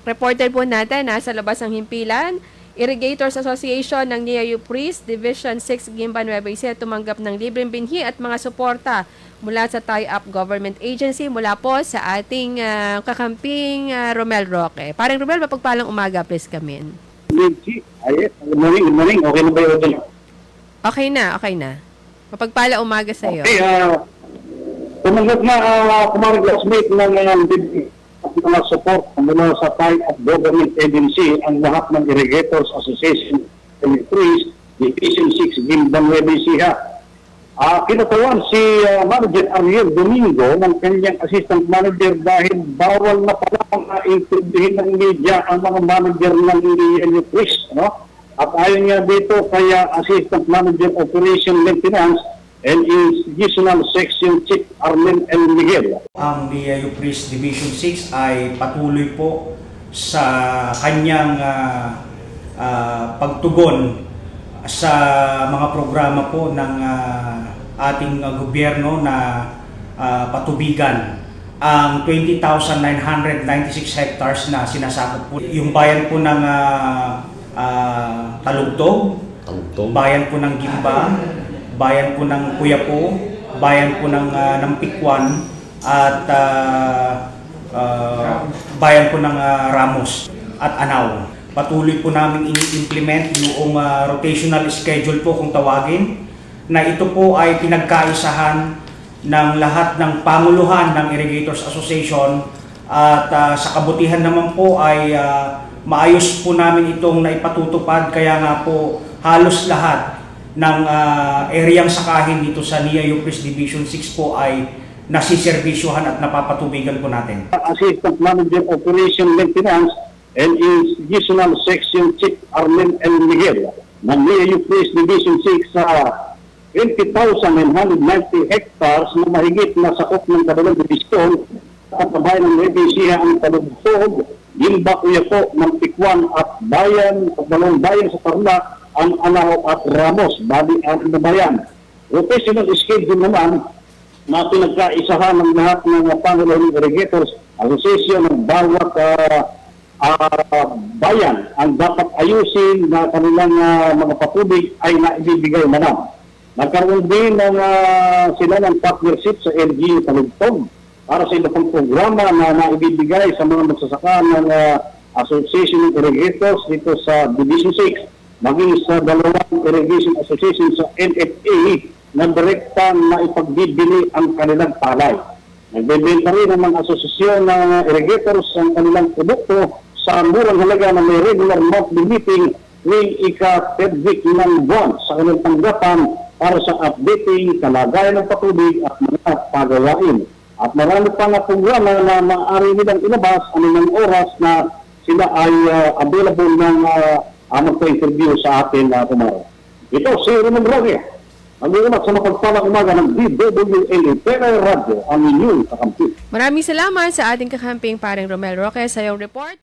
reporter po natin nasa labas ng himpilan. Irrigators Association ng Nia Yupris, Division 6 Gimba Nueva Ecija tumanggap ng libreng binhi at mga suporta mula sa tie-up government agency mula po sa ating kakamping Romel Roque. Parang Romel, mapagpalang umaga, please come in. Good morning. Okay na ba yun? Okay na. Mapagpala umaga sa iyo. Okay, tumanggap na kumaring classmate ng mga support mula sa tie-up government agency ang lahat ng Irrigators Association ng Division 6 Gimba Nueva Ecija. Kinatawan si Manager Ariel Domingo ng kanyang assistant manager dahil bawal na pala intindihin ng media ang mga manager ng Irrigators, no? At ayon nga dito kaya Assistant Manager Operation Maintenance and Institutional Section Chief Arlen L. Miguel. Ang Nia Yupris Division 6 ay patuloy po sa kanyang pagtugon sa mga programa po ng ating gobyerno na patubigan ang 20,996 hectares na sinasakop po. Yung bayan po ng Talugtog, bayan po ng Gimba, bayan po ng Puyapo, bayan po ng Pikwan, at bayan po ng Ramos at Anao. Patuloy po namin ini-implement yung rotational schedule po kung tawagin, na ito po ay pinagkaisahan ng lahat ng panguluhan ng Irrigators Association at sa kabutihan naman po ay maayos po namin itong naipatutupad, kaya nga po halos lahat ng areang sakahin dito sa Nia Yupris Division 6 po ay nasiservisyohan at napapatubigan po natin. Assistant Manager Operation Maintenance and Institutional Section Chief Arlen L. Miguel ng Nia Yupris Division 6 sa 20,990 hectares na mahigit na sakop ng kadalang divisyon at bayan ng Nueva Ecija ang Talugtog, Gimba, Puyapo, ng Pikwan at dalawang bayan sa Tarlac, ang Anao at Ramos, bali ang bayan. Rotational schedule naman na pinagkaisahan ng lahat ng Pangulong Irrigators Association ng bawat bayan ang dapat ayusin na kanilang mga patubig ay naibibigay na lang. Nagkaroon din ng sila ng partnership sa LGU Talugtog para sa ilang programa na naibibigay sa mga magsasaka ng Association of Irrigators dito sa Division 6, maging sa dalawang Irrigation Association sa NFA na direkta na ipagbibili ang kanilang palay. Nagbebenta rin ng mga asosasyon ng irrigators ang kanilang produkto sa murang halaga na may regular monthly meeting ng ika-third week ng buwan sa kanilang tanggapan para sa updating, kalagayan ng patubig at mga pagawain. At marami pa na programa na maaari nilang ilabas anumang oras na sila ay available ng magpa-interview sa atin tomorrow. Ito si Romel Roque. Mag-uunat sa mapagpalang umaga ng DWLA Pera Radio, ang inyong kakamping. Maraming salamat sa ating kakamping, parang Romel Roque, sa iyong report.